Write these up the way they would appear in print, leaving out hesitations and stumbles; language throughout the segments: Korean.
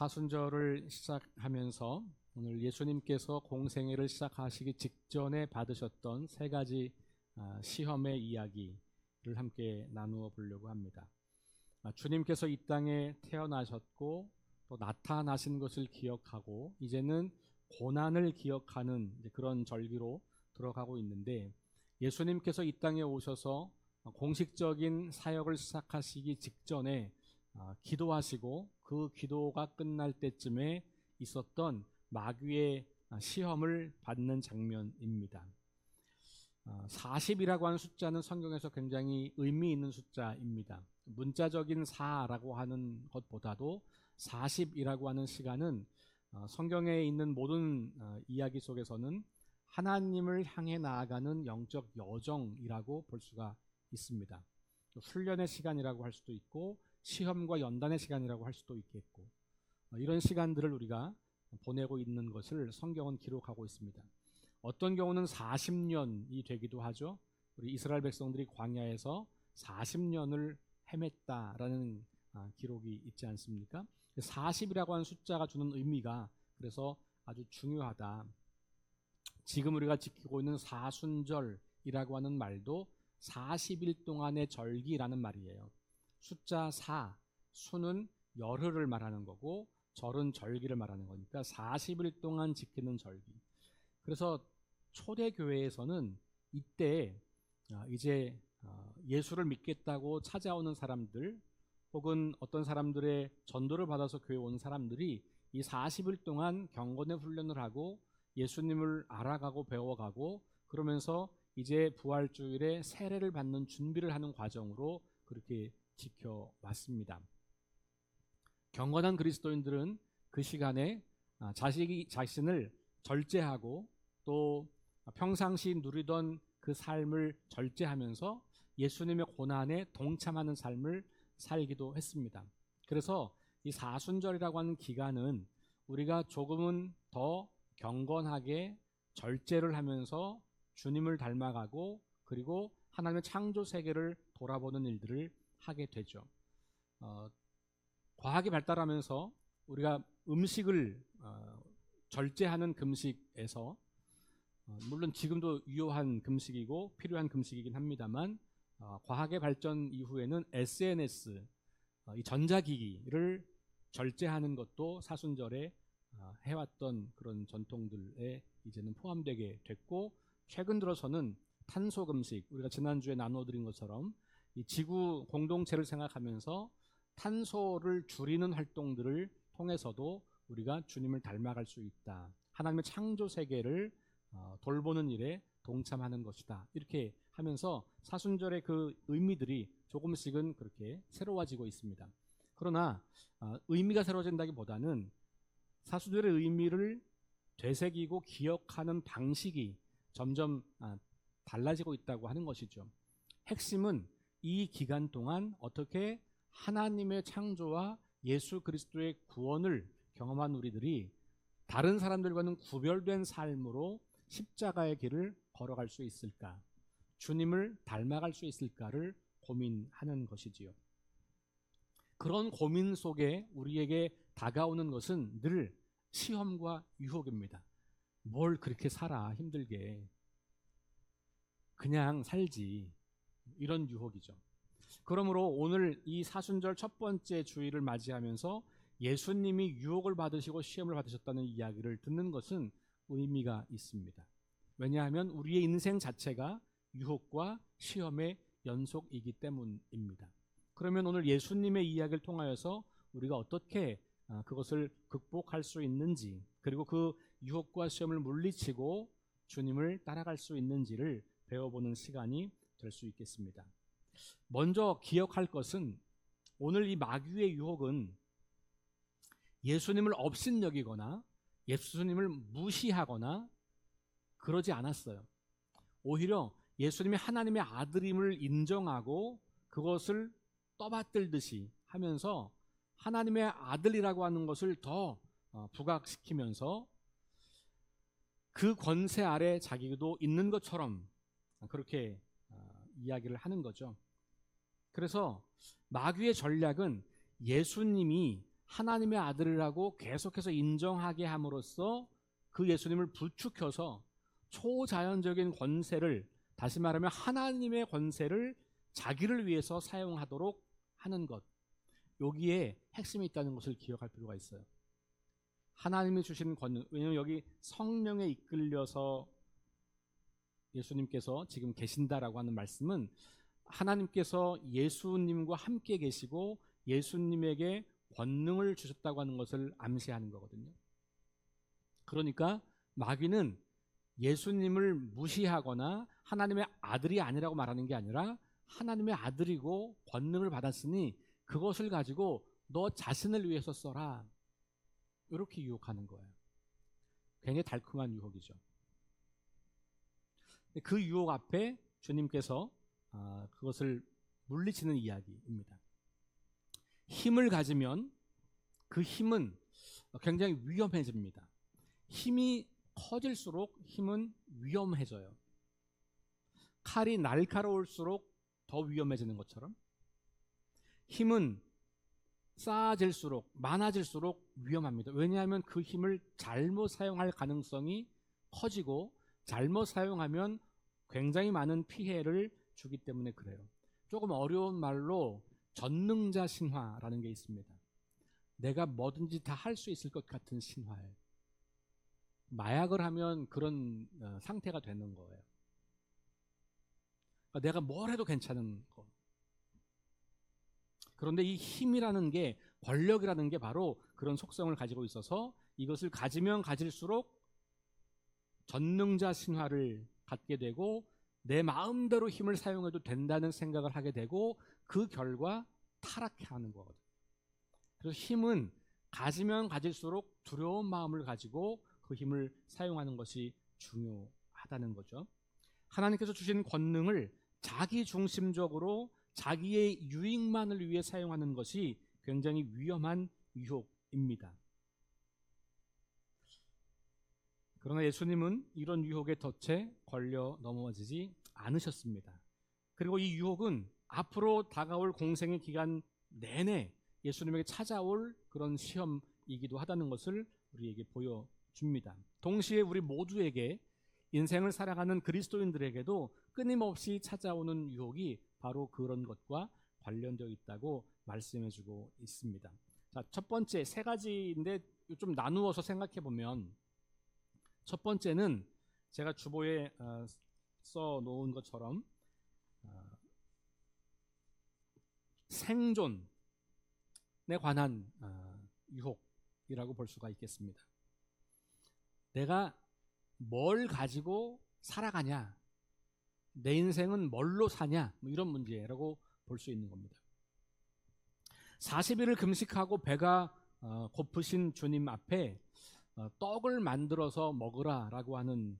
사순절을 시작하면서 오늘 예수님께서 공생애를 시작하시기 직전에 받으셨던 세 가지 시험의 이야기를 함께 나누어 보려고 합니다. 주님께서 이 땅에 태어나셨고 또 나타나신 것을 기억하고 이제는 고난을 기억하는 그런 절기로 들어가고 있는데, 예수님께서 이 땅에 오셔서 공식적인 사역을 시작하시기 직전에 기도하시고 그 기도가 끝날 때쯤에 있었던 마귀의 시험을 받는 장면입니다. 40이라고 하는 숫자는 성경에서 굉장히 의미 있는 숫자입니다. 문자적인 4라고 하는 것보다도 40이라고 하는 시간은 성경에 있는 모든 이야기 속에서는 하나님을 향해 나아가는 영적 여정이라고 볼 수가 있습니다. 훈련의 시간이라고 할 수도 있고 시험과 연단의 시간이라고 할 수도 있겠고, 이런 시간들을 우리가 보내고 있는 것을 성경은 기록하고 있습니다. 어떤 경우는 40년이 되기도 하죠. 우리 이스라엘 백성들이 광야에서 40년을 헤맸다라는 기록이 있지 않습니까? 40이라고 하는 숫자가 주는 의미가 그래서 아주 중요하다. 지금 우리가 지키고 있는 사순절이라고 하는 말도 40일 동안의 절기라는 말이에요. 숫자 4, 수는 열흘을 말하는 거고 절은 절기를 말하는 거니까 40일 동안 지키는 절기. 그래서 초대교회에서는 이때 이제 예수를 믿겠다고 찾아오는 사람들, 혹은 어떤 사람들의 전도를 받아서 교회에 온 사람들이 이 40일 동안 경건의 훈련을 하고 예수님을 알아가고 배워가고, 그러면서 이제 부활주일에 세례를 받는 준비를 하는 과정으로 그렇게 지켜왔습니다. 경건한 그리스도인들은 그 시간에 자신을 절제하고 또 평상시 누리던 그 삶을 절제하면서 예수님의 고난에 동참하는 삶을 살기도 했습니다. 그래서 이 사순절이라고 하는 기간은 우리가 조금은 더 경건하게 절제를 하면서 주님을 닮아가고, 그리고 하나님의 창조 세계를 돌아보는 일들을 하게 되죠. 과학이 발달하면서 우리가 음식을 절제하는 금식에서, 물론 지금도 유효한 금식이고 필요한 금식이긴 합니다만, 과학의 발전 이후에는 SNS, 이 전자기기를 절제하는 것도 사순절에 해왔던 그런 전통들에 이제는 포함되게 됐고, 최근 들어서는 탄소 금식, 우리가 지난주에 나눠드린 것처럼 이 지구 공동체를 생각하면서 탄소를 줄이는 활동들을 통해서도 우리가 주님을 닮아갈 수 있다. 하나님의 창조 세계를 돌보는 일에 동참하는 것이다. 이렇게 하면서 사순절의 그 의미들이 조금씩은 그렇게 새로워지고 있습니다. 그러나 의미가 새로워진다기보다는 사순절의 의미를 되새기고 기억하는 방식이 점점 달라지고 있다고 하는 것이죠. 핵심은 이 기간 동안 어떻게 하나님의 창조와 예수 그리스도의 구원을 경험한 우리들이 다른 사람들과는 구별된 삶으로 십자가의 길을 걸어갈 수 있을까, 주님을 닮아갈 수 있을까를 고민하는 것이지요. 그런 고민 속에 우리에게 다가오는 것은 늘 시험과 유혹입니다. 뭘 그렇게 살아, 힘들게 그냥 살지, 이런 유혹이죠. 그러므로 오늘 이 사순절 첫 번째 주일을 맞이하면서 예수님이 유혹을 받으시고 시험을 받으셨다는 이야기를 듣는 것은 의미가 있습니다. 왜냐하면 우리의 인생 자체가 유혹과 시험의 연속이기 때문입니다. 그러면 오늘 예수님의 이야기를 통하여서 우리가 어떻게 그것을 극복할 수 있는지, 그리고 그 유혹과 시험을 물리치고 주님을 따라갈 수 있는지를 배워보는 시간이 될 수 있겠습니다. 먼저 기억할 것은, 오늘 이 마귀의 유혹은 예수님을 업신여기거나 예수님을 무시하거나 그러지 않았어요. 오히려 예수님이 하나님의 아들임을 인정하고 그것을 떠받들듯이 하면서 하나님의 아들이라고 하는 것을 더 부각시키면서 그 권세 아래 자기도 있는 것처럼 그렇게 이야기를 하는 거죠. 그래서 마귀의 전략은 예수님이 하나님의 아들이라고 계속해서 인정하게 함으로써 그 예수님을 부추겨서 초자연적인 권세를, 다시 말하면 하나님의 권세를 자기를 위해서 사용하도록 하는 것, 여기에 핵심이 있다는 것을 기억할 필요가 있어요. 하나님이 주신 권능, 왜냐하면 여기 성령에 이끌려서 예수님께서 지금 계신다라고 하는 말씀은 하나님께서 예수님과 함께 계시고 예수님에게 권능을 주셨다고 하는 것을 암시하는 거거든요. 그러니까 마귀는 예수님을 무시하거나 하나님의 아들이 아니라고 말하는 게 아니라 하나님의 아들이고 권능을 받았으니 그것을 가지고 너 자신을 위해서 써라, 이렇게 유혹하는 거예요. 굉장히 달콤한 유혹이죠. 그 유혹 앞에 주님께서 그것을 물리치는 이야기입니다. 힘을 가지면 그 힘은 굉장히 위험해집니다. 힘이 커질수록 힘은 위험해져요. 칼이 날카로울수록 더 위험해지는 것처럼 힘은 쌓아질수록, 많아질수록 위험합니다. 왜냐하면 그 힘을 잘못 사용할 가능성이 커지고 잘못 사용하면 굉장히 많은 피해를 주기 때문에 그래요. 조금 어려운 말로 전능자 신화라는 게 있습니다. 내가 뭐든지 다 할 수 있을 것 같은 신화예요. 마약을 하면 그런 상태가 되는 거예요. 그러니까 내가 뭘 해도 괜찮은 거. 그런데 이 힘이라는 게, 권력이라는 게 바로 그런 속성을 가지고 있어서 이것을 가지면 가질수록 전능자 신화를 갖게 되고 내 마음대로 힘을 사용해도 된다는 생각을 하게 되고 그 결과 타락해 하는 거거든요. 그래서 힘은 가지면 가질수록 두려운 마음을 가지고 그 힘을 사용하는 것이 중요하다는 거죠. 하나님께서 주신 권능을 자기 중심적으로 자기의 유익만을 위해 사용하는 것이 굉장히 위험한 유혹입니다. 그러나 예수님은 이런 유혹에 덫에 걸려 넘어지지 않으셨습니다. 그리고 이 유혹은 앞으로 다가올 공생의 기간 내내 예수님에게 찾아올 그런 시험이기도 하다는 것을 우리에게 보여줍니다. 동시에 우리 모두에게, 인생을 살아가는 그리스도인들에게도 끊임없이 찾아오는 유혹이 바로 그런 것과 관련되어 있다고 말씀해주고 있습니다. 자, 첫 번째, 세 가지인데 좀 나누어서 생각해 보면, 첫 번째는 제가 주보에 써놓은 것처럼 생존에 관한 유혹이라고 볼 수가 있겠습니다. 내가 뭘 가지고 살아가냐, 내 인생은 뭘로 사냐, 이런 문제라고 볼 수 있는 겁니다. 40일을 금식하고 배가 고프신 주님 앞에 떡을 만들어서 먹으라라고 하는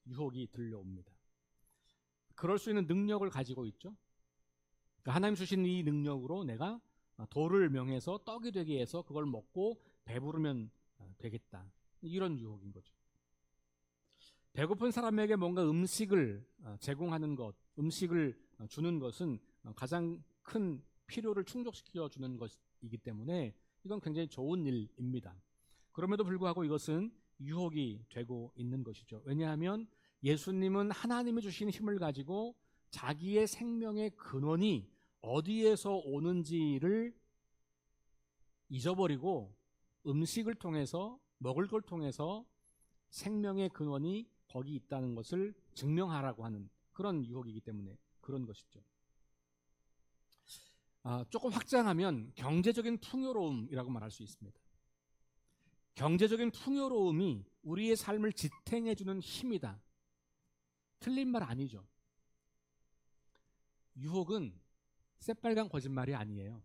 유혹이 들려옵니다. 그럴 수 있는 능력을 가지고 있죠. 그러니까 하나님 주신 이 능력으로 내가 돌을 명해서 떡이 되게 해서 그걸 먹고 배부르면 되겠다, 이런 유혹인 거죠. 배고픈 사람에게 뭔가 음식을 제공하는 것, 음식을 주는 것은 가장 큰 필요를 충족시켜 주는 것이기 때문에 이건 굉장히 좋은 일입니다. 그럼에도 불구하고 이것은 유혹이 되고 있는 것이죠. 왜냐하면 예수님은 하나님이 주신 힘을 가지고 자기의 생명의 근원이 어디에서 오는지를 잊어버리고 음식을 통해서, 먹을 걸 통해서 생명의 근원이 거기 있다는 것을 증명하라고 하는 그런 유혹이기 때문에 그런 것이죠. 조금 확장하면 경제적인 풍요로움이라고 말할 수 있습니다. 경제적인 풍요로움이 우리의 삶을 지탱해주는 힘이다, 틀린 말 아니죠. 유혹은 새빨간 거짓말이 아니에요.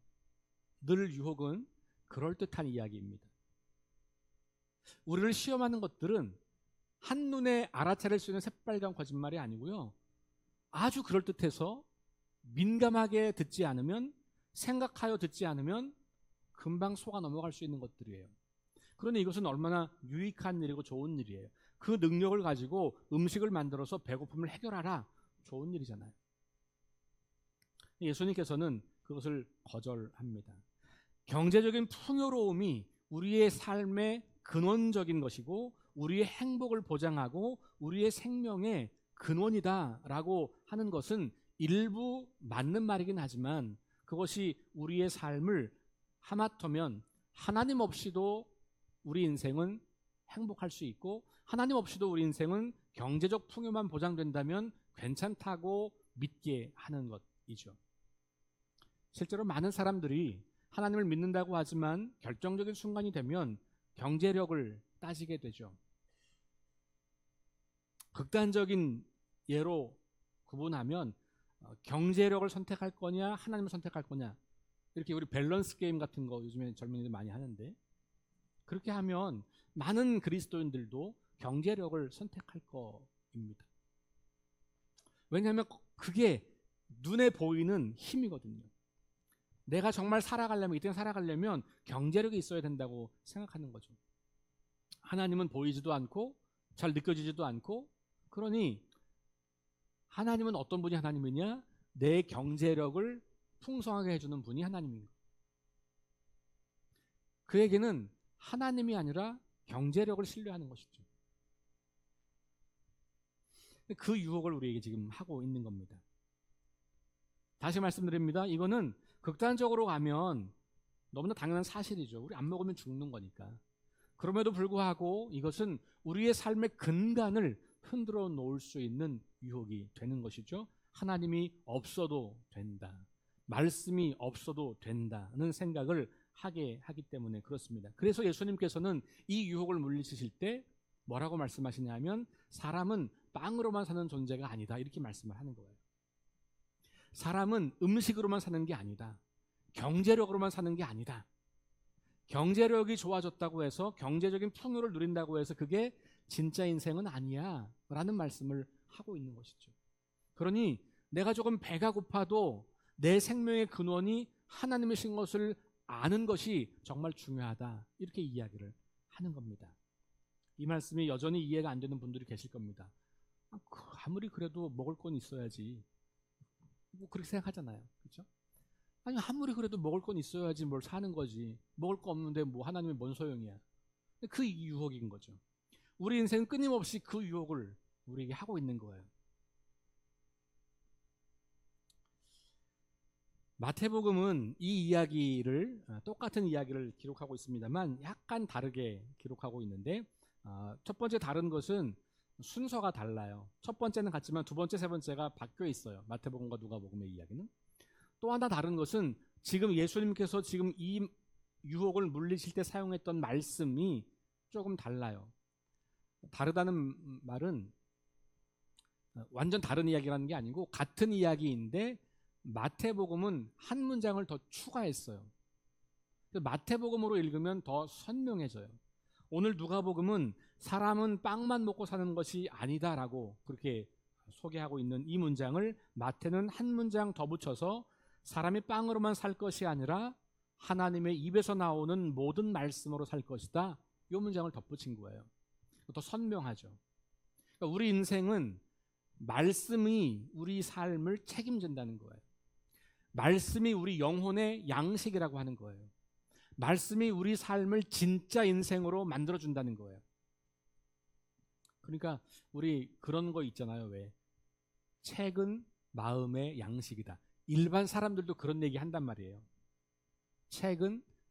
늘 유혹은 그럴듯한 이야기입니다. 우리를 시험하는 것들은 한눈에 알아차릴 수 있는 새빨간 거짓말이 아니고요, 아주 그럴듯해서 민감하게 듣지 않으면, 생각하여 듣지 않으면 금방 속아 넘어갈 수 있는 것들이에요. 그런데 이것은 얼마나 유익한 일이고 좋은 일이에요. 그 능력을 가지고 음식을 만들어서 배고픔을 해결하라, 좋은 일이잖아요. 예수님께서는 그것을 거절합니다. 경제적인 풍요로움이 우리의 삶의 근원적인 것이고 우리의 행복을 보장하고 우리의 생명의 근원이다라고 하는 것은 일부 맞는 말이긴 하지만 그것이 우리의 삶을 하마터면 하나님 없이도 우리 인생은 행복할 수 있고 하나님 없이도 우리 인생은 경제적 풍요만 보장된다면 괜찮다고 믿게 하는 것이죠. 실제로 많은 사람들이 하나님을 믿는다고 하지만 결정적인 순간이 되면 경제력을 따지게 되죠. 극단적인 예로 구분하면 경제력을 선택할 거냐 하나님을 선택할 거냐 이렇게 우리 밸런스 게임 같은 거 요즘에 젊은이들 많이 하는데 그렇게 하면 많은 그리스도인들도 경제력을 선택할 겁니다. 왜냐하면 그게 눈에 보이는 힘이거든요. 내가 정말 살아가려면 이 땅에 살아가려면 경제력이 있어야 된다고 생각하는 거죠. 하나님은 보이지도 않고 잘 느껴지지도 않고 그러니 하나님은 어떤 분이 하나님이냐? 내 경제력을 풍성하게 해주는 분이 하나님인 거예요. 그에게는 하나님이 아니라 경제력을 신뢰하는 것이죠. 그 유혹을 우리에게 지금 하고 있는 겁니다. 다시 말씀드립니다. 이거는 극단적으로 가면 너무나 당연한 사실이죠. 우리 안 먹으면 죽는 거니까. 그럼에도 불구하고 이것은 우리의 삶의 근간을 흔들어 놓을 수 있는 유혹이 되는 것이죠. 하나님이 없어도 된다. 말씀이 없어도 된다는 생각을 하게 하기 때문에 그렇습니다. 그래서 예수님께서는 이 유혹을 물리치실 때 뭐라고 말씀하시냐면 사람은 빵으로만 사는 존재가 아니다 이렇게 말씀을 하는 거예요. 사람은 음식으로만 사는 게 아니다. 경제력으로만 사는 게 아니다. 경제력이 좋아졌다고 해서 경제적인 풍요를 누린다고 해서 그게 진짜 인생은 아니야 라는 말씀을 하고 있는 것이죠. 그러니 내가 조금 배가 고파도 내 생명의 근원이 하나님이신 것을 아는 것이 정말 중요하다 이렇게 이야기를 하는 겁니다. 이 말씀이 여전히 이해가 안 되는 분들이 계실 겁니다. 아무리 그래도 먹을 건 있어야지 뭐 그렇게 생각하잖아요. 그렇죠? 아니 아무리 그래도 먹을 건 있어야지 뭘 사는 거지. 먹을 거 없는데 뭐 하나님이 뭔 소용이야. 그 유혹인 거죠. 우리 인생은 끊임없이 그 유혹을 우리에게 하고 있는 거예요. 마태복음은 이 이야기를 똑같은 이야기를 기록하고 있습니다만 약간 다르게 기록하고 있는데 첫 번째 다른 것은 순서가 달라요. 첫 번째는 같지만 두 번째, 세 번째가 바뀌어 있어요. 마태복음과 누가복음의 이야기는. 또 하나 다른 것은 지금 예수님께서 지금 이 유혹을 물리칠 때 사용했던 말씀이 조금 달라요. 다르다는 말은 완전 다른 이야기라는 게 아니고 같은 이야기인데 마태복음은 한 문장을 더 추가했어요. 마태복음으로 읽으면 더 선명해져요. 오늘 누가복음은 사람은 빵만 먹고 사는 것이 아니다라고 그렇게 소개하고 있는 이 문장을 마태는 한 문장 더 붙여서 사람이 빵으로만 살 것이 아니라 하나님의 입에서 나오는 모든 말씀으로 살 것이다. 이 문장을 덧붙인 거예요. 더 선명하죠. 그러니까 우리 인생은 말씀이 우리 삶을 책임진다는 거예요. 말씀이 우리 영혼의 양식이라고 하는 거예요. 말씀이 우리 삶을 진짜 인생으로 만들어준다는 거예요. 그러니까 우리 그런 거 있잖아요. 왜? 책은 마음의 양식이다. 일반 사람들도 그런 얘기 한단 말이에요.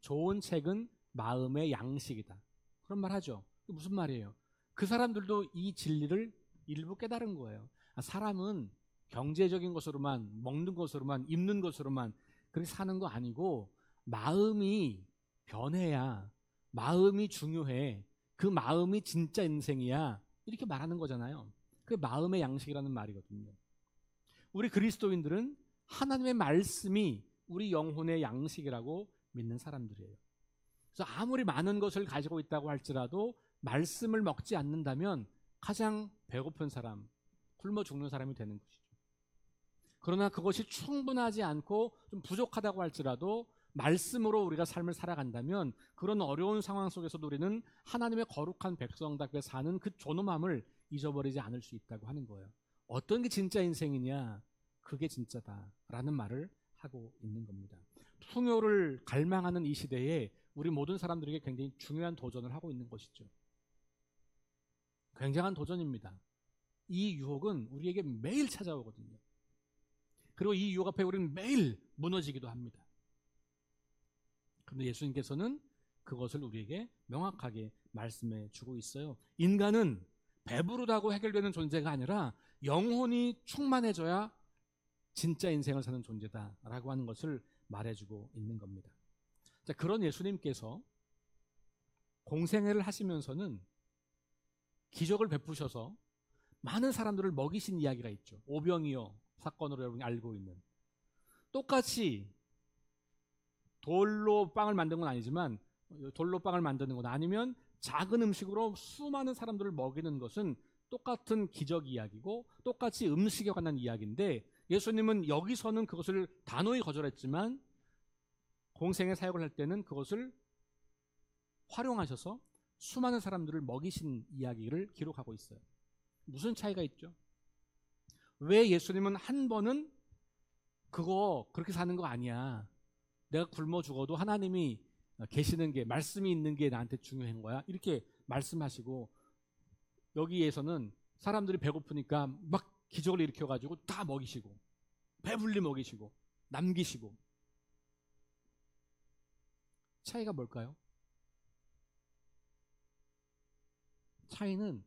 좋은 책은 마음의 양식이다. 그런 말 하죠. 무슨 말이에요? 그 사람들도 이 진리를 일부 깨달은 거예요. 사람은 경제적인 것으로만, 먹는 것으로만, 입는 것으로만 그렇게 사는 거 아니고 마음이 변해야, 마음이 중요해. 그 마음이 진짜 인생이야. 이렇게 말하는 거잖아요. 그게 마음의 양식이라는 말이거든요. 우리 그리스도인들은 하나님의 말씀이 우리 영혼의 양식이라고 믿는 사람들이에요. 그래서 아무리 많은 것을 가지고 있다고 할지라도 말씀을 먹지 않는다면 가장 배고픈 사람, 굶어 죽는 사람이 되는 것이죠. 그러나 그것이 충분하지 않고 좀 부족하다고 할지라도 말씀으로 우리가 삶을 살아간다면 그런 어려운 상황 속에서도 우리는 하나님의 거룩한 백성답게 사는 그 존엄함을 잊어버리지 않을 수 있다고 하는 거예요. 어떤 게 진짜 인생이냐? 그게 진짜다라는 말을 하고 있는 겁니다. 풍요를 갈망하는 이 시대에 우리 모든 사람들에게 굉장히 중요한 도전을 하고 있는 것이죠. 굉장한 도전입니다. 이 유혹은 우리에게 매일 찾아오거든요. 그리고 이 유혹 앞에 우리는 매일 무너지기도 합니다. 그런데 예수님께서는 그것을 우리에게 명확하게 말씀해 주고 있어요. 인간은 배부르다고 해결되는 존재가 아니라 영혼이 충만해져야 진짜 인생을 사는 존재다라고 하는 것을 말해주고 있는 겁니다. 자, 그런 예수님께서 공생애를 하시면서는 기적을 베푸셔서 많은 사람들을 먹이신 이야기가 있죠. 오병이어 사건으로 여러분이 알고 있는. 똑같이 돌로 빵을 만든 건 아니지만 돌로 빵을 만드는 건 아니면 작은 음식으로 수많은 사람들을 먹이는 것은 똑같은 기적 이야기고 똑같이 음식에 관한 이야기인데 예수님은 여기서는 그것을 단호히 거절했지만 공생의 사역을 할 때는 그것을 활용하셔서 수많은 사람들을 먹이신 이야기를 기록하고 있어요. 무슨 차이가 있죠? 왜 예수님은 한 번은 그거 그렇게 사는 거 아니야. 내가 굶어 죽어도 하나님이 계시는 게 말씀이 있는 게 나한테 중요한 거야. 이렇게 말씀하시고 여기에서는 사람들이 배고프니까 막 기적을 일으켜가지고 다 먹이시고 배불리 먹이시고 남기시고. 차이가 뭘까요? 차이는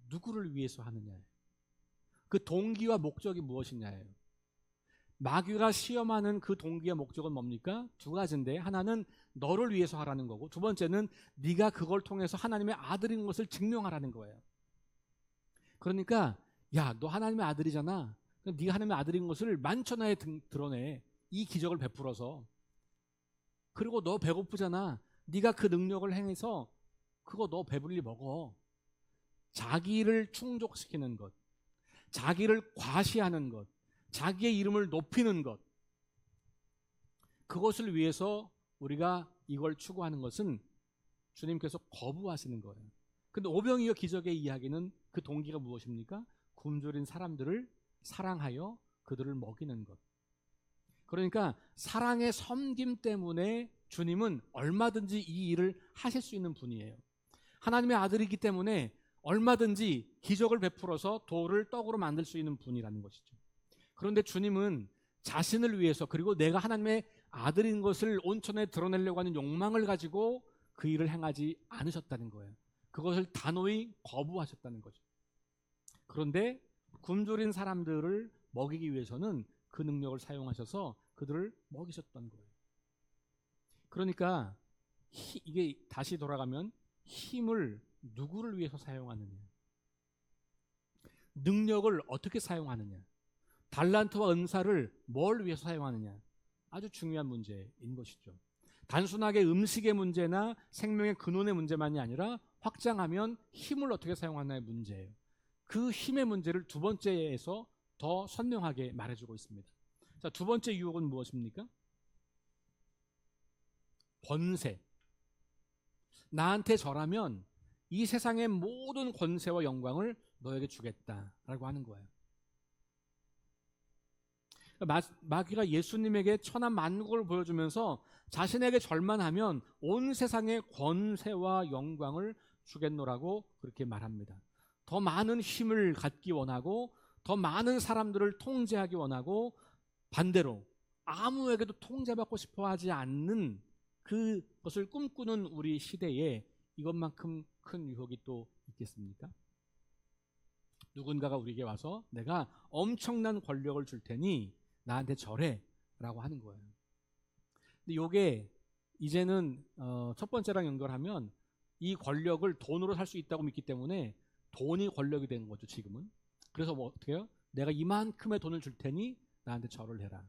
누구를 위해서 하느냐예요. 그 동기와 목적이 무엇이냐예요. 마귀가 시험하는 그 동기와 목적은 뭡니까? 두 가지인데 하나는 너를 위해서 하라는 거고 두 번째는 네가 그걸 통해서 하나님의 아들인 것을 증명하라는 거예요. 그러니까 야, 너 하나님의 아들이잖아. 네가 하나님의 아들인 것을 만천하에 드러내. 이 기적을 베풀어서. 그리고 너 배고프잖아. 네가 그 능력을 행해서 그거 너 배불리 먹어. 자기를 충족시키는 것, 자기를 과시하는 것, 자기의 이름을 높이는 것, 그것을 위해서 우리가 이걸 추구하는 것은 주님께서 거부하시는 거예요. 근데 오병이어 기적의 이야기는 그 동기가 무엇입니까? 굶주린 사람들을 사랑하여 그들을 먹이는 것. 그러니까 사랑의 섬김 때문에 주님은 얼마든지 이 일을 하실 수 있는 분이에요. 하나님의 아들이기 때문에 얼마든지 기적을 베풀어서 돌을 떡으로 만들 수 있는 분이라는 것이죠. 그런데 주님은 자신을 위해서 그리고 내가 하나님의 아들인 것을 온천에 드러내려고 하는 욕망을 가지고 그 일을 행하지 않으셨다는 거예요. 그것을 단호히 거부하셨다는 거죠. 그런데 굶주린 사람들을 먹이기 위해서는 그 능력을 사용하셔서 그들을 먹이셨던 거예요. 그러니까 이게 다시 돌아가면 힘을 누구를 위해서 사용하느냐, 능력을 어떻게 사용하느냐, 달란트와 은사를 뭘 위해서 사용하느냐, 아주 중요한 문제인 것이죠. 단순하게 음식의 문제나 생명의 근원의 문제만이 아니라 확장하면 힘을 어떻게 사용하느냐의 문제예요. 그 힘의 문제를 두 번째에서 더 선명하게 말해주고 있습니다. 자, 두 번째 유혹은 무엇입니까? 권세. 나한테 절하면 이 세상의 모든 권세와 영광을 너에게 주겠다라고 하는 거예요. 마귀가 예수님에게 천한 만국을 보여주면서 자신에게 절만 하면 온 세상의 권세와 영광을 주겠노라고 그렇게 말합니다. 더 많은 힘을 갖기 원하고 더 많은 사람들을 통제하기 원하고 반대로 아무에게도 통제받고 싶어 하지 않는 그것을 꿈꾸는 우리 시대에 이것만큼 큰 유혹이 또 있겠습니까? 누군가가 우리에게 와서 내가 엄청난 권력을 줄 테니 나한테 절해 라고 하는 거예요. 근데 이게 이제는 첫 번째랑 연결하면 이 권력을 돈으로 살 수 있다고 믿기 때문에 돈이 권력이 되는 거죠, 지금은. 그래서 뭐 어떻게 해요? 내가 이만큼의 돈을 줄 테니 나한테 절을 해라.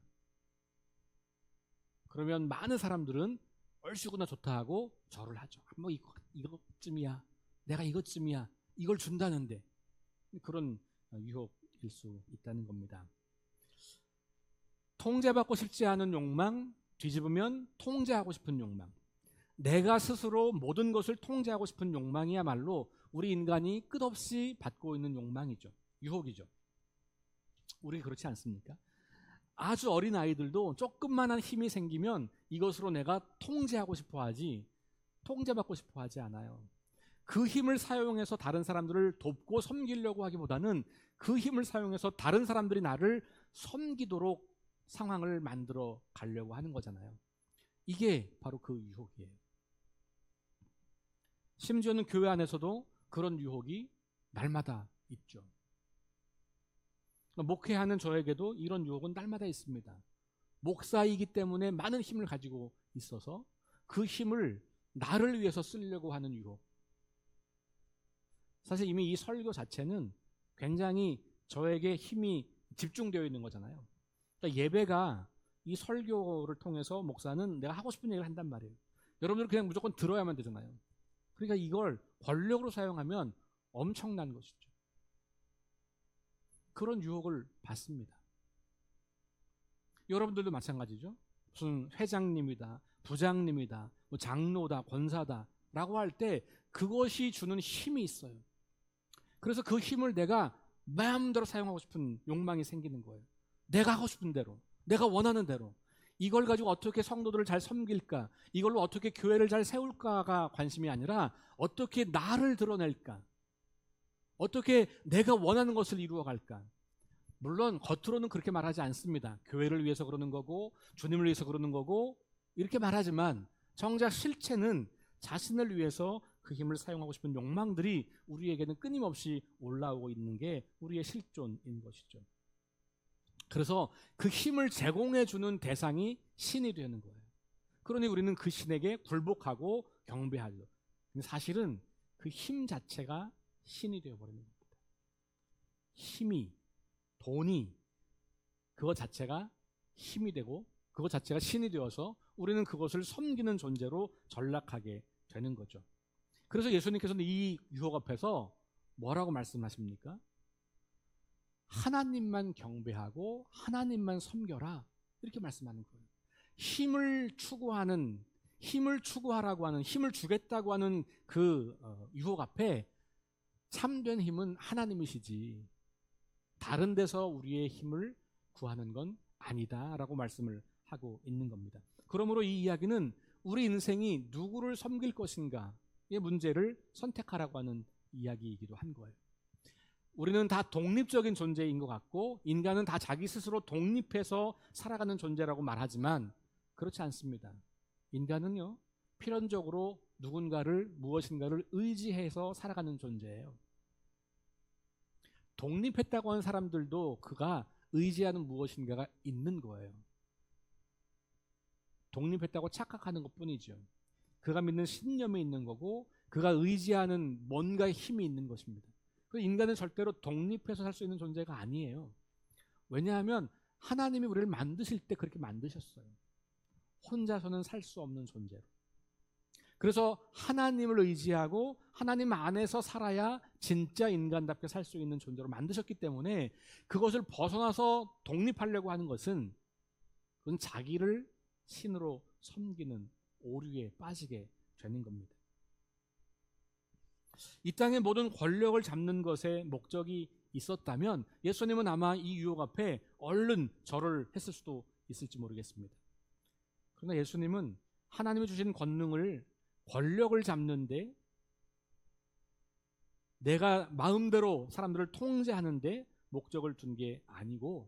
그러면 많은 사람들은 얼씨구나 좋다 하고 절을 하죠. 뭐 이것쯤이야. 내가 이것쯤이야. 이걸 준다는데. 그런 유혹일 수 있다는 겁니다. 통제받고 싶지 않은 욕망, 뒤집으면 통제하고 싶은 욕망. 내가 스스로 모든 것을 통제하고 싶은 욕망이야말로 우리 인간이 끝없이 받고 있는 욕망이죠. 유혹이죠. 우리 그렇지 않습니까? 아주 어린 아이들도 조금만한 힘이 생기면 이것으로 내가 통제하고 싶어 하지, 통제받고 싶어 하지 않아요. 그 힘을 사용해서 다른 사람들을 돕고 섬기려고 하기보다는 그 힘을 사용해서 다른 사람들이 나를 섬기도록 상황을 만들어 가려고 하는 거잖아요. 이게 바로 그 유혹이에요. 심지어는 교회 안에서도 그런 유혹이 날마다 있죠. 목회하는 저에게도 이런 유혹은 날마다 있습니다. 목사이기 때문에 많은 힘을 가지고 있어서 그 힘을 나를 위해서 쓰려고 하는 유혹. 사실 이미 이 설교 자체는 굉장히 저에게 힘이 집중되어 있는 거잖아요. 그러니까 예배가 이 설교를 통해서 목사는 내가 하고 싶은 얘기를 한단 말이에요. 여러분들은 그냥 무조건 들어야만 되잖아요. 그러니까 이걸 권력으로 사용하면 엄청난 것이죠. 그런 유혹을 받습니다. 여러분들도 마찬가지죠. 무슨 회장님이다, 부장님이다, 뭐 장로다, 권사다 라고 할 때 그것이 주는 힘이 있어요. 그래서 그 힘을 내가 마음대로 사용하고 싶은 욕망이 생기는 거예요. 내가 하고 싶은 대로, 내가 원하는 대로. 이걸 가지고 어떻게 성도들을 잘 섬길까, 이걸로 어떻게 교회를 잘 세울까가 관심이 아니라 어떻게 나를 드러낼까, 어떻게 내가 원하는 것을 이루어갈까. 물론 겉으로는 그렇게 말하지 않습니다. 교회를 위해서 그러는 거고 주님을 위해서 그러는 거고 이렇게 말하지만 정작 실체는 자신을 위해서 그 힘을 사용하고 싶은 욕망들이 우리에게는 끊임없이 올라오고 있는 게 우리의 실존인 것이죠. 그래서 그 힘을 제공해 주는 대상이 신이 되는 거예요. 그러니 우리는 그 신에게 굴복하고 경배하죠. 근데 사실은 그 힘 자체가 신이 되어버리는 겁니다. 힘이, 돈이 그것 자체가 힘이 되고 그것 자체가 신이 되어서 우리는 그것을 섬기는 존재로 전락하게 되는 거죠. 그래서 예수님께서는 이 유혹 앞에서 뭐라고 말씀하십니까? 하나님만 경배하고 하나님만 섬겨라 이렇게 말씀하는 거예요. 힘을 추구하라고 하는, 힘을 주겠다고 하는 그 유혹 앞에 참된 힘은 하나님이시지 다른 데서 우리의 힘을 구하는 건 아니다라고 말씀을 하고 있는 겁니다. 그러므로 이 이야기는 우리 인생이 누구를 섬길 것인가의 문제를 선택하라고 하는 이야기이기도 한 거예요. 우리는 다 독립적인 존재인 것 같고 인간은 다 자기 스스로 독립해서 살아가는 존재라고 말하지만 그렇지 않습니다. 인간은요, 필연적으로 누군가를, 무엇인가를 의지해서 살아가는 존재예요. 독립했다고 하는 사람들도 그가 의지하는 무엇인가가 있는 거예요. 독립했다고 착각하는 것뿐이죠. 그가 믿는 신념이 있는 거고 그가 의지하는 뭔가의 힘이 있는 것입니다. 인간은 절대로 독립해서 살 수 있는 존재가 아니에요. 왜냐하면 하나님이 우리를 만드실 때 그렇게 만드셨어요. 혼자서는 살 수 없는 존재로. 그래서 하나님을 의지하고 하나님 안에서 살아야 진짜 인간답게 살 수 있는 존재로 만드셨기 때문에 그것을 벗어나서 독립하려고 하는 것은 그건 자기를 신으로 섬기는 오류에 빠지게 되는 겁니다. 이 땅의 모든 권력을 잡는 것에 목적이 있었다면 예수님은 아마 이 유혹 앞에 얼른 절을 했을 수도 있을지 모르겠습니다. 그러나 예수님은 하나님이 주신 권력을 잡는데, 내가 마음대로 사람들을 통제하는데 목적을 둔 게 아니고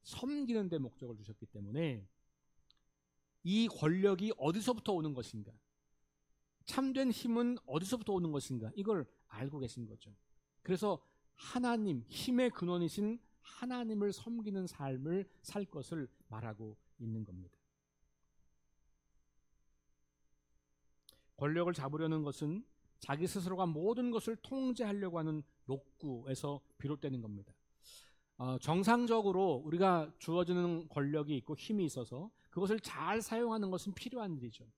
섬기는 데 목적을 주셨기 때문에 이 권력이 어디서부터 오는 것인가, 참된 힘은 어디서부터 오는 것인가, 이걸 알고 계신 거죠. 그래서 하나님, 힘의 근원이신 하나님을 섬기는 삶을 살 것을 말하고 있는 겁니다. 권력을 잡으려는 것은 자기 스스로가 모든 것을 통제하려고 하는 욕구에서 비롯되는 겁니다. 정상적으로 우리가 주어지는 권력이 있고 힘이 있어서 그것을 잘 사용하는 것은 필요한 일이죠.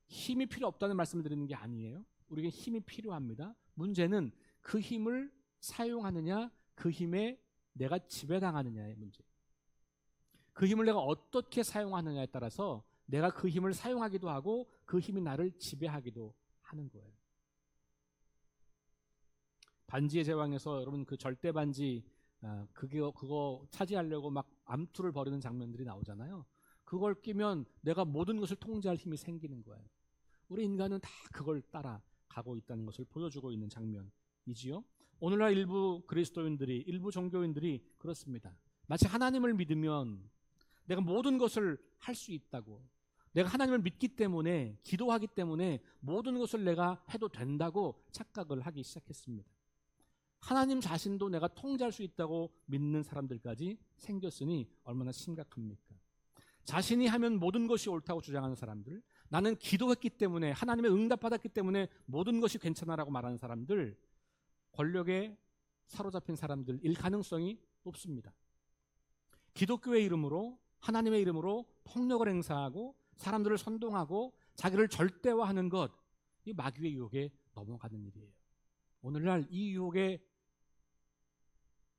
힘이 필요 없다는 말씀을 드리는 게 아니에요. 우리에게 힘이 필요합니다. 문제는 그 힘을 사용하느냐, 그 힘에 내가 지배당하느냐의 문제. 그 힘을 내가 어떻게 사용하느냐에 따라서 내가 그 힘을 사용하기도 하고 그 힘이 나를 지배하기도 하는 거예요. 반지의 제왕에서 여러분 그 절대 반지 그거 차지하려고 막 암투를 벌이는 장면들이 나오잖아요. 그걸 끼면 내가 모든 것을 통제할 힘이 생기는 거예요. 우리 인간은 다 그걸 따라가고 있다는 것을 보여주고 있는 장면이지요. 오늘날 일부 그리스도인들이, 일부 종교인들이 그렇습니다. 마치 하나님을 믿으면 내가 모든 것을 할 수 있다고, 내가 하나님을 믿기 때문에, 기도하기 때문에 모든 것을 내가 해도 된다고 착각을 하기 시작했습니다. 하나님 자신도 내가 통제할 수 있다고 믿는 사람들까지 생겼으니 얼마나 심각합니까? 자신이 하면 모든 것이 옳다고 주장하는 사람들, 나는 기도했기 때문에, 하나님의 응답받았기 때문에 모든 것이 괜찮아라고 말하는 사람들, 권력에 사로잡힌 사람들일 가능성이 높습니다. 기독교의 이름으로, 하나님의 이름으로 폭력을 행사하고 사람들을 선동하고 자기를 절대화하는 것, 이 마귀의 유혹에 넘어가는 일이에요. 오늘날 이 유혹에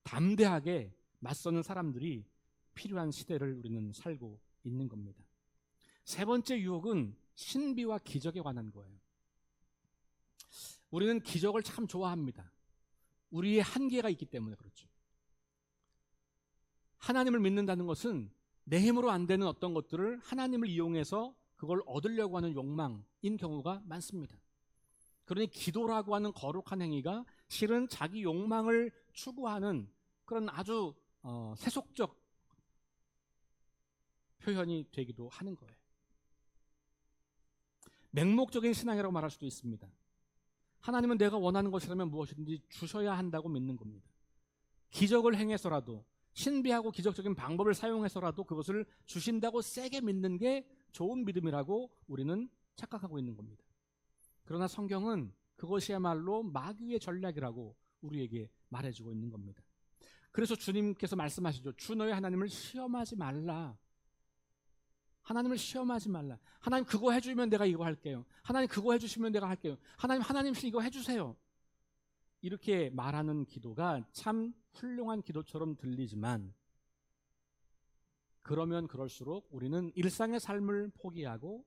담대하게 맞서는 사람들이 필요한 시대를 우리는 살고 있는 겁니다. 세 번째 유혹은 신비와 기적에 관한 거예요. 우리는 기적을 참 좋아합니다. 우리의 한계가 있기 때문에 그렇죠. 하나님을 믿는다는 것은 내 힘으로 안 되는 어떤 것들을 하나님을 이용해서 그걸 얻으려고 하는 욕망인 경우가 많습니다. 그러니 기도라고 하는 거룩한 행위가 실은 자기 욕망을 추구하는 그런 아주 세속적 표현이 되기도 하는 거예요. 맹목적인 신앙이라고 말할 수도 있습니다. 하나님은 내가 원하는 것이라면 무엇이든지 주셔야 한다고 믿는 겁니다. 기적을 행해서라도, 신비하고 기적적인 방법을 사용해서라도 그것을 주신다고 세게 믿는 게 좋은 믿음이라고 우리는 착각하고 있는 겁니다. 그러나 성경은 그것이야말로 마귀의 전략이라고 우리에게 말해주고 있는 겁니다. 그래서 주님께서 말씀하시죠. 주 너의 하나님을 시험하지 말라. 하나님을 시험하지 말라. 하나님 그거 해주면 내가 이거 할게요. 하나님 그거 해주시면 내가 할게요. 하나님 이거 해주세요. 이렇게 말하는 기도가 참 훌륭한 기도처럼 들리지만, 그러면 그럴수록 우리는 일상의 삶을 포기하고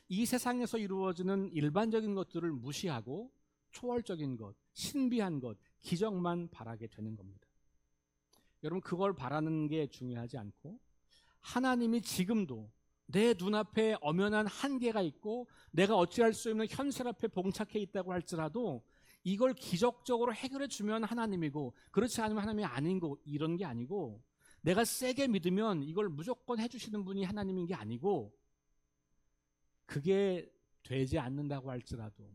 이 세상에서 이루어지는 일반적인 것들을 무시하고 초월적인 것, 신비한 것, 기적만 바라게 되는 겁니다. 여러분, 그걸 바라는 게 중요하지 않고 하나님이 지금도 내 눈앞에 엄연한 한계가 있고 내가 어찌할 수 없는 현실 앞에 봉착해 있다고 할지라도 이걸 기적적으로 해결해 주면 하나님이고, 그렇지 않으면 하나님이 아닌 거, 이런 게 아니고, 내가 세게 믿으면 이걸 무조건 해주시는 분이 하나님인 게 아니고, 그게 되지 않는다고 할지라도,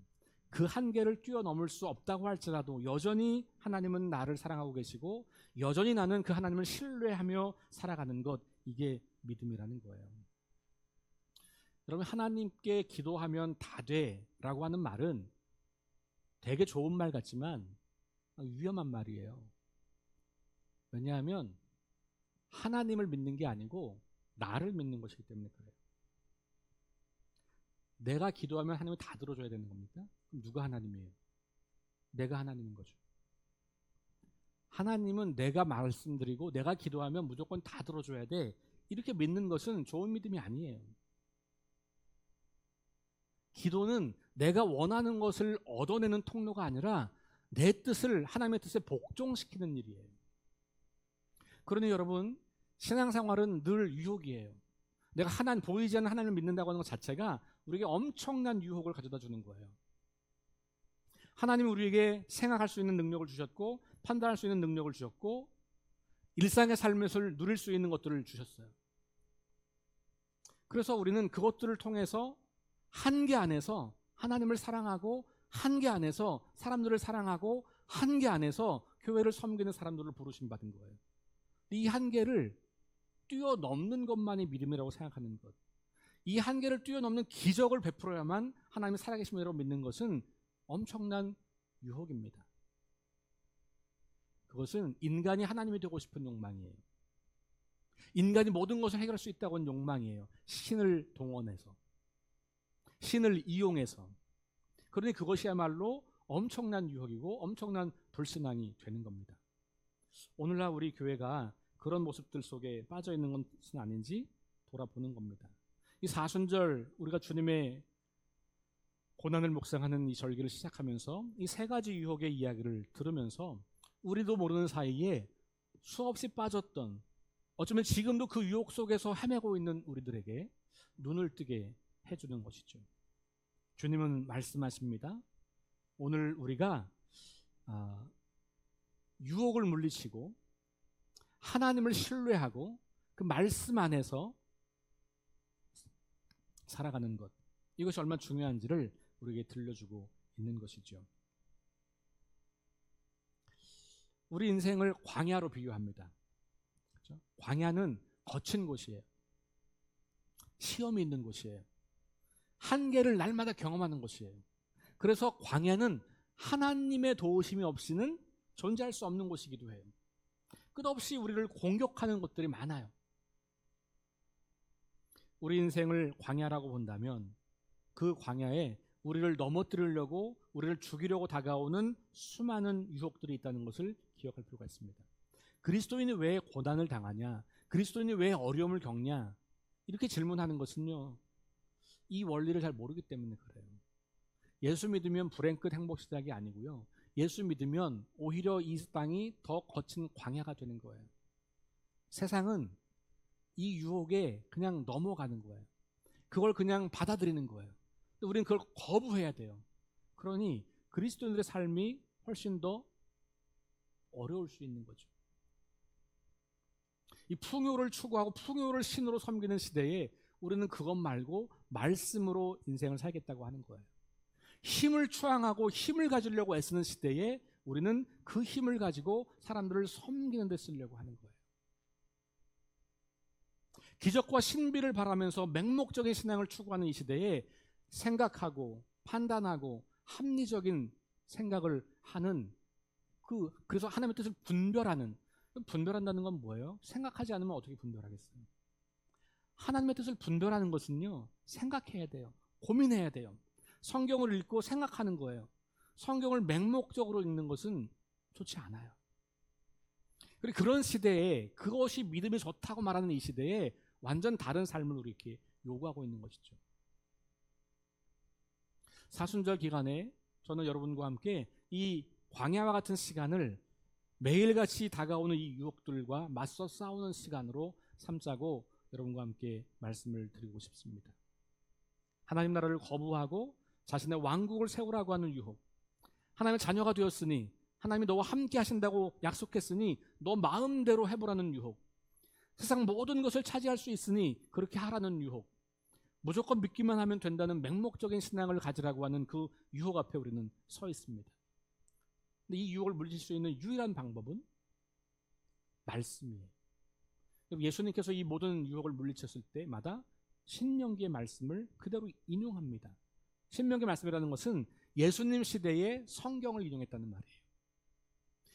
그 한계를 뛰어넘을 수 없다고 할지라도 여전히 하나님은 나를 사랑하고 계시고 여전히 나는 그 하나님을 신뢰하며 살아가는 것, 이게 믿음이라는 거예요. 여러분, 하나님께 기도하면 다 돼라고 하는 말은 되게 좋은 말 같지만 위험한 말이에요. 왜냐하면 하나님을 믿는 게 아니고 나를 믿는 것이기 때문에 그래요. 내가 기도하면 하나님이 다 들어줘야 되는 겁니까? 그럼 누가 하나님이에요? 내가 하나님인 거죠. 하나님은 내가 말씀드리고 내가 기도하면 무조건 다 들어줘야 돼, 이렇게 믿는 것은 좋은 믿음이 아니에요. 기도는 내가 원하는 것을 얻어내는 통로가 아니라 내 뜻을 하나님의 뜻에 복종시키는 일이에요. 그러니 여러분, 신앙생활은 늘 유혹이에요. 내가 보이지 않는 하나님을 믿는다고 하는 것 자체가 우리에게 엄청난 유혹을 가져다 주는 거예요. 하나님이 우리에게 생각할 수 있는 능력을 주셨고 판단할 수 있는 능력을 주셨고 일상의 삶에서 누릴 수 있는 것들을 주셨어요. 그래서 우리는 그것들을 통해서 한계 안에서 하나님을 사랑하고 한계 안에서 사람들을 사랑하고 한계 안에서 교회를 섬기는 사람들을 부르심 받은 거예요. 이 한계를 뛰어넘는 것만이 믿음이라고 생각하는 것, 이 한계를 뛰어넘는 기적을 베풀어야만 하나님이 살아계심이라고 믿는 것은 엄청난 유혹입니다. 그것은 인간이 하나님이 되고 싶은 욕망이에요. 인간이 모든 것을 해결할 수 있다고 하는 욕망이에요. 신을 동원해서, 신을 이용해서. 그러니 그것이야말로 엄청난 유혹이고 엄청난 불신앙이 되는 겁니다. 오늘날 우리 교회가 그런 모습들 속에 빠져 있는 것은 아닌지 돌아보는 겁니다. 이 사순절, 우리가 주님의 고난을 묵상하는 이 절기를 시작하면서 이 세 가지 유혹의 이야기를 들으면서 우리도 모르는 사이에 수없이 빠졌던 어쩌면 지금도 그 유혹 속에서 헤매고 있는 우리들에게 눈을 뜨게 해주는 것이죠. 주님은 말씀하십니다. 오늘 우리가 유혹을 물리치고 하나님을 신뢰하고 그 말씀 안에서 살아가는 것, 이것이 얼마나 중요한지를 우리에게 들려주고 있는 것이죠. 우리 인생을 광야로 비유합니다. 그렇죠? 광야는 거친 곳이에요. 시험이 있는 곳이에요. 한계를 날마다 경험하는 곳이에요. 그래서 광야는 하나님의 도우심이 없이는 존재할 수 없는 곳이기도 해요. 끝없이 우리를 공격하는 것들이 많아요. 우리 인생을 광야라고 본다면 그 광야에 우리를 넘어뜨리려고, 우리를 죽이려고 다가오는 수많은 유혹들이 있다는 것을 기억할 필요가 있습니다. 그리스도인이 왜 고난을 당하냐, 그리스도인이 왜 어려움을 겪냐, 이렇게 질문하는 것은요, 이 원리를 잘 모르기 때문에 그래요. 예수 믿으면 불행 끝 행복 시작이 아니고요, 예수 믿으면 오히려 이 땅이 더 거친 광야가 되는 거예요. 세상은 이 유혹에 그냥 넘어가는 거예요. 그걸 그냥 받아들이는 거예요. 우리는 그걸 거부해야 돼요. 그러니 그리스도인들의 삶이 훨씬 더 어려울 수 있는 거죠. 이 풍요를 추구하고 풍요를 신으로 섬기는 시대에 우리는 그것 말고 말씀으로 인생을 살겠다고 하는 거예요. 힘을 추앙하고 힘을 가지려고 애쓰는 시대에 우리는 그 힘을 가지고 사람들을 섬기는 데 쓰려고 하는 거예요. 기적과 신비를 바라면서 맹목적인 신앙을 추구하는 이 시대에 생각하고 판단하고 합리적인 생각을 하는, 그래서 하나님의 뜻을 분별한다는 건 뭐예요? 생각하지 않으면 어떻게 분별하겠어요? 하나님의 뜻을 분별하는 것은요, 생각해야 돼요. 고민해야 돼요. 성경을 읽고 생각하는 거예요. 성경을 맹목적으로 읽는 것은 좋지 않아요. 그리고 그런 시대에, 그것이 믿음이 좋다고 말하는 이 시대에 완전 다른 삶을 우리에게 요구하고 있는 것이죠. 사순절 기간에 저는 여러분과 함께 이 광야와 같은 시간을 매일같이 다가오는 이 유혹들과 맞서 싸우는 시간으로 삼자고 여러분과 함께 말씀을 드리고 싶습니다. 하나님 나라를 거부하고 자신의 왕국을 세우라고 하는 유혹, 하나님의 자녀가 되었으니, 하나님이 너와 함께 하신다고 약속했으니 너 마음대로 해보라는 유혹, 세상 모든 것을 차지할 수 있으니 그렇게 하라는 유혹, 무조건 믿기만 하면 된다는 맹목적인 신앙을 가지라고 하는 그 유혹 앞에 우리는 서 있습니다. 근데 이 유혹을 물리칠 수 있는 유일한 방법은 말씀이에요. 예수님께서 이 모든 유혹을 물리쳤을 때마다 신명기의 말씀을 그대로 인용합니다. 신명기 말씀이라는 것은 예수님 시대의 성경을 인용했다는 말이에요.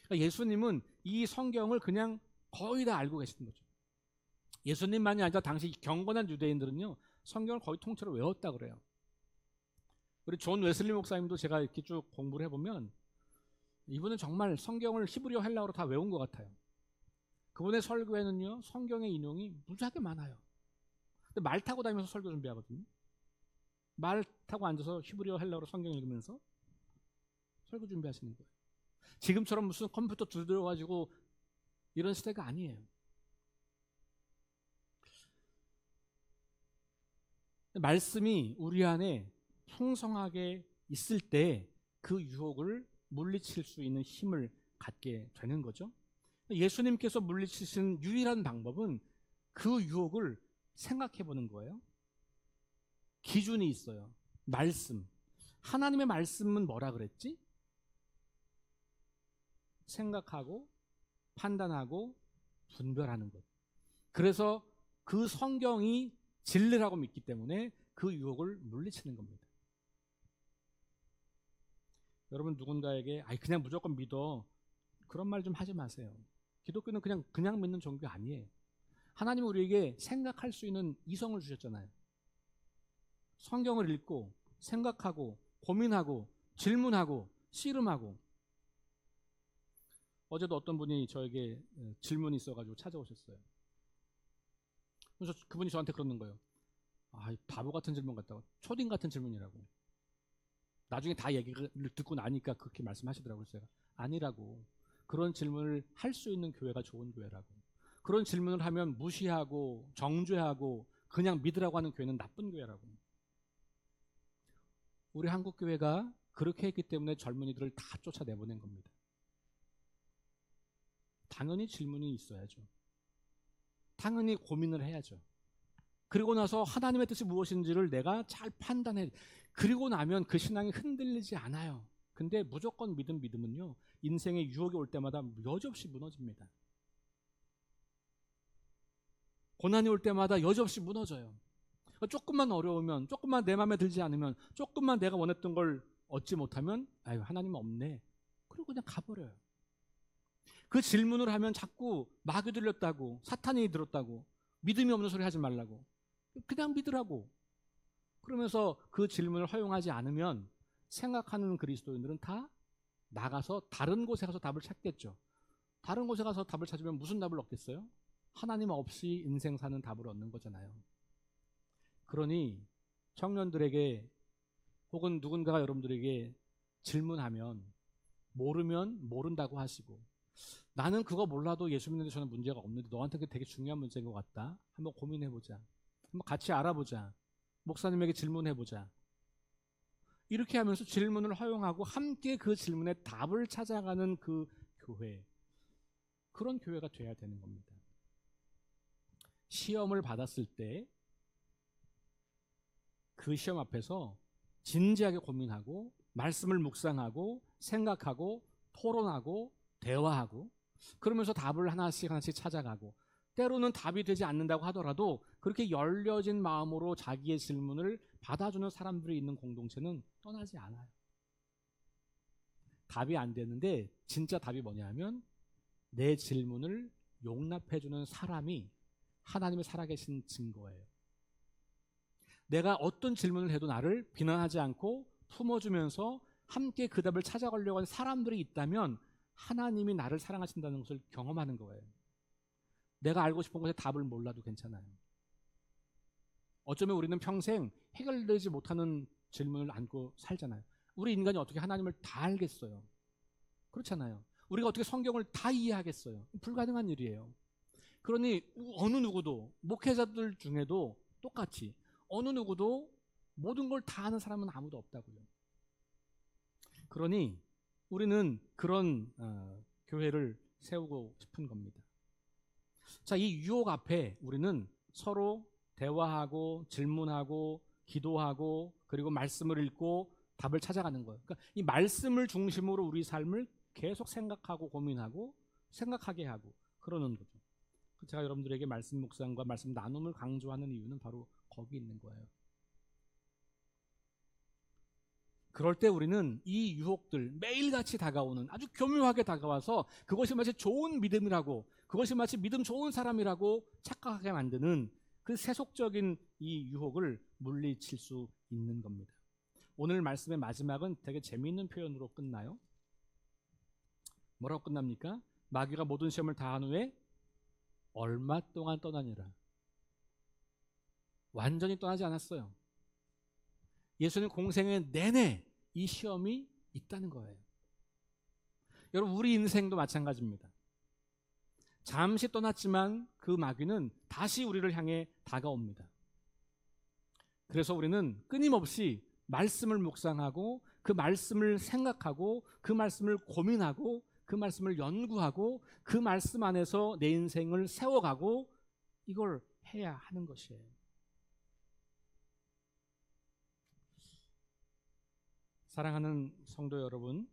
그러니까 예수님은 이 성경을 그냥 거의 다 알고 계시는 거죠. 예수님만이 아니라 당시 경건한 유대인들은요, 성경을 거의 통째로 외웠다 그래요. 우리 존 웨슬리 목사님도 제가 이렇게 쭉 공부를 해보면 이분은 정말 성경을 히브리어 헬라어로 다 외운 것 같아요. 그분의 설교에는요, 성경의 인용이 무지하게 많아요. 근데 말 타고 다니면서 설교 준비하거든요. 말 타고 앉아서 히브리어 헬라어로 성경 읽으면서 설교 준비하시는 거예요. 지금처럼 무슨 컴퓨터 두드려가지고 이런 시대가 아니에요. 말씀이 우리 안에 풍성하게 있을 때 그 유혹을 물리칠 수 있는 힘을 갖게 되는 거죠. 예수님께서 물리치신 유일한 방법은 그 유혹을 생각해 보는 거예요. 기준이 있어요. 말씀. 하나님의 말씀은 뭐라 그랬지? 생각하고 판단하고 분별하는 것. 그래서 그 성경이 진리라고 믿기 때문에 그 유혹을 물리치는 겁니다. 여러분 누군가에게 그냥 무조건 믿어, 그런 말 좀 하지 마세요. 기독교는 그냥 믿는 종교가 아니에요. 하나님은 우리에게 생각할 수 있는 이성을 주셨잖아요. 성경을 읽고 생각하고 고민하고 질문하고 씨름하고. 어제도 어떤 분이 저에게 질문이 있어가지고 찾아오셨어요. 그래서 그분이 저한테 그러는 거예요. 바보 같은 질문 같다고, 초딩 같은 질문이라고. 나중에 다 얘기를 듣고 나니까 그렇게 말씀하시더라고요. 제가 아니라고, 그런 질문을 할 수 있는 교회가 좋은 교회라고. 그런 질문을 하면 무시하고 정죄하고 그냥 믿으라고 하는 교회는 나쁜 교회라고. 우리 한국 교회가 그렇게 했기 때문에 젊은이들을 다 쫓아내보낸 겁니다. 당연히 질문이 있어야죠. 당연히 고민을 해야죠. 그리고 나서 하나님의 뜻이 무엇인지를 내가 잘 판단해. 그리고 나면 그 신앙이 흔들리지 않아요. 근데 무조건 믿음은요, 인생의 유혹이 올 때마다 여지없이 무너집니다. 고난이 올 때마다 여지없이 무너져요. 조금만 어려우면, 조금만 내 마음에 들지 않으면, 조금만 내가 원했던 걸 얻지 못하면 아유, 하나님은 없네. 그리고 그냥 가버려요. 그 질문을 하면 자꾸 마귀 들렸다고, 사탄이 들었다고, 믿음이 없는 소리 하지 말라고, 그냥 믿으라고. 그러면서 그 질문을 허용하지 않으면 생각하는 그리스도인들은 다 나가서 다른 곳에 가서 답을 찾겠죠. 다른 곳에 가서 답을 찾으면 무슨 답을 얻겠어요? 하나님 없이 인생 사는 답을 얻는 거잖아요. 그러니 청년들에게 혹은 누군가가 여러분들에게 질문하면 모르면 모른다고 하시고, 나는 그거 몰라도 예수 믿는데 저는 문제가 없는데 너한테 그게 되게 중요한 문제인 것 같다. 한번 고민해보자. 한번 같이 알아보자. 목사님에게 질문해보자. 이렇게 하면서 질문을 허용하고 함께 그 질문에 답을 찾아가는 그 교회, 그런 교회가 돼야 되는 겁니다. 시험을 받았을 때 그 시험 앞에서 진지하게 고민하고 말씀을 묵상하고 생각하고 토론하고 대화하고, 그러면서 답을 하나씩 찾아가고, 때로는 답이 되지 않는다고 하더라도 그렇게 열려진 마음으로 자기의 질문을 받아주는 사람들이 있는 공동체는 떠나지 않아요. 답이 안 되는데 진짜 답이 뭐냐 하면 내 질문을 용납해주는 사람이 하나님의 살아계신 증거예요. 내가 어떤 질문을 해도 나를 비난하지 않고 품어주면서 함께 그 답을 찾아가려고 하는 사람들이 있다면 하나님이 나를 사랑하신다는 것을 경험하는 거예요. 내가 알고 싶은 것에 답을 몰라도 괜찮아요. 어쩌면 우리는 평생 해결되지 못하는 질문을 안고 살잖아요. 우리 인간이 어떻게 하나님을 다 알겠어요? 그렇잖아요. 우리가 어떻게 성경을 다 이해하겠어요? 불가능한 일이에요. 그러니 어느 누구도, 목회자들 중에도 똑같이 어느 누구도 모든 걸 다 아는 사람은 아무도 없다고요. 그러니 우리는 그런 교회를 세우고 싶은 겁니다. 자, 이 유혹 앞에 우리는 서로 대화하고 질문하고 기도하고 그리고 말씀을 읽고 답을 찾아가는 거예요. 그러니까 이 말씀을 중심으로 우리 삶을 계속 생각하고 고민하고 생각하게 하고 그러는 거죠. 제가 여러분들에게 말씀 묵상과 말씀 나눔을 강조하는 이유는 바로 거기 있는 거예요. 그럴 때 우리는 이 유혹들, 매일같이 다가오는, 아주 교묘하게 다가와서 그것이 마치 좋은 믿음이라고, 그것이 마치 믿음 좋은 사람이라고 착각하게 만드는 그 세속적인 이 유혹을 물리칠 수 있는 겁니다. 오늘 말씀의 마지막은 되게 재미있는 표현으로 끝나요. 뭐라고 끝납니까? 마귀가 모든 시험을 다한 후에 얼마 동안 떠나니라. 완전히 떠나지 않았어요. 예수님 공생의 내내 이 시험이 있다는 거예요. 여러분, 우리 인생도 마찬가지입니다. 잠시 떠났지만 그 마귀는 다시 우리를 향해 다가옵니다. 그래서 우리는 끊임없이 말씀을 묵상하고 그 말씀을 생각하고 그 말씀을 고민하고 그 말씀을 연구하고 그 말씀 안에서 내 인생을 세워가고 이걸 해야 하는 것이에요. 사랑하는 성도 여러분,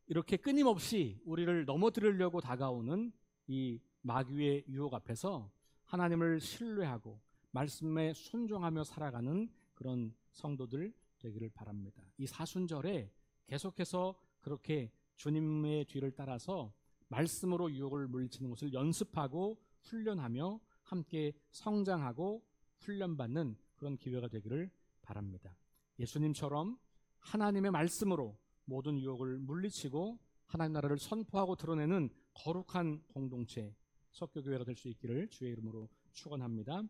이렇게 끊임없이 우리를 넘어뜨리려고 다가오는 이 마귀의 유혹 앞에서 하나님을 신뢰하고 말씀에 순종하며 살아가는 그런 성도들 되기를 바랍니다. 이 사순절에 계속해서 그렇게 주님의 뒤를 따라서 말씀으로 유혹을 물리치는 것을 연습하고 훈련하며 함께 성장하고 훈련받는 그런 기회가 되기를 바랍니다. 예수님처럼 하나님의 말씀으로 모든 유혹을 물리치고 하나님 나라를 선포하고 드러내는 거룩한 공동체, 석교교회가 될 수 있기를 주의 이름으로 축원합니다.